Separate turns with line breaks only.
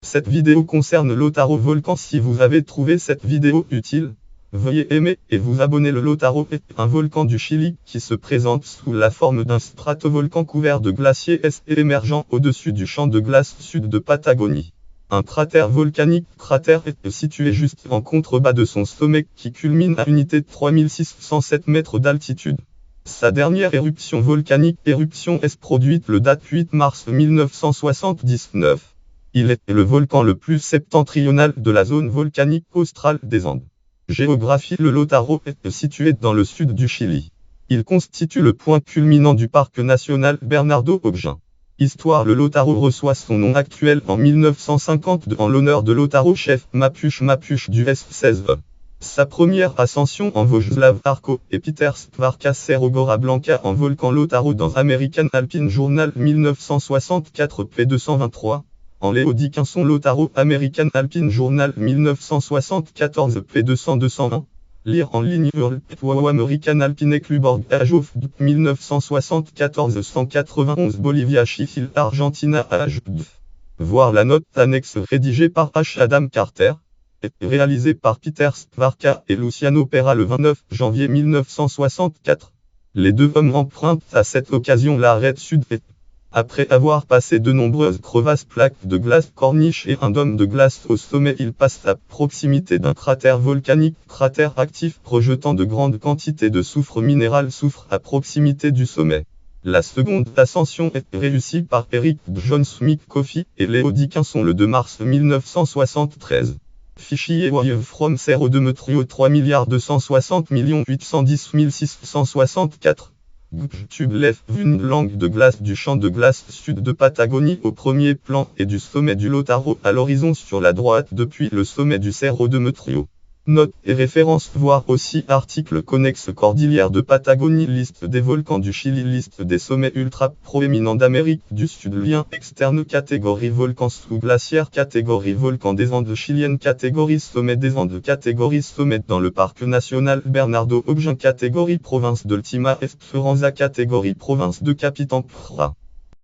Cette vidéo concerne Lautaro Volcan. Si vous avez trouvé cette vidéo utile, veuillez aimer et vous abonner. Le Lautaro est un volcan du Chili qui se présente sous la forme d'un stratovolcan couvert de glaciers et émergeant au-dessus du champ de glace sud de Patagonie. Un cratère volcanique est situé juste en contrebas de son sommet qui culmine à unité de 3607 mètres d'altitude. Sa dernière éruption volcanique est produite le date 8 mars 1979. Il est le volcan le plus septentrional de la zone volcanique australe des Andes. Géographie. Le Lautaro est situé dans le sud du Chili. Il constitue le point culminant du parc national Bernardo O'Higgins. Histoire. Le Lautaro reçoit son nom actuel en 1952 en l'honneur de Lautaro Chef Mapuche du S16. Sa première ascension en Vojislav Arco et Peter Skvarka Cerro Gora Blanca en volcan Lautaro dans American Alpine Journal 1964 p. 223. En Léo Dickinson Lautaro American Alpine Journal 1974 p. 201. Lire en ligne American Alpine Club Age of 1974 191 Bolivia Sheffield Argentina Age. Voir la note annexe rédigée par H. Adam Carter et réalisée par Peter Skvarka et Luciano Pera le 29 janvier 1964. Les deux hommes empruntent à cette occasion l'arête sud et, après avoir passé de nombreuses crevasses, plaques de glace, corniches et un dôme de glace au sommet, ils passent à proximité d'un cratère volcanique, cratère actif projetant de grandes quantités de soufre minéral à proximité du sommet. La seconde ascension est réussie par Eric John Smith Coffey et Léo Dickinson le 2 mars 1973. Fichier Wave from Cerro de Metrio 3 260 810 664. YouTube lève une langue de glace du champ de glace sud de Patagonie au premier plan et du sommet du Lautaro à l'horizon sur la droite depuis le sommet du Cerro de Metrio. Notes et références. Voir aussi article connexe Cordillère de Patagonie. Liste des volcans du Chili. Liste des sommets ultra proéminents d'Amérique du Sud. Lien externe. Catégorie volcans sous-glaciaires. Catégorie volcans des Andes chiliennes. Catégorie sommet des Andes. Catégorie sommet dans le parc national Bernardo O'Higgins. Catégorie province de Ultima Esperanza. Catégorie province de Capitampra.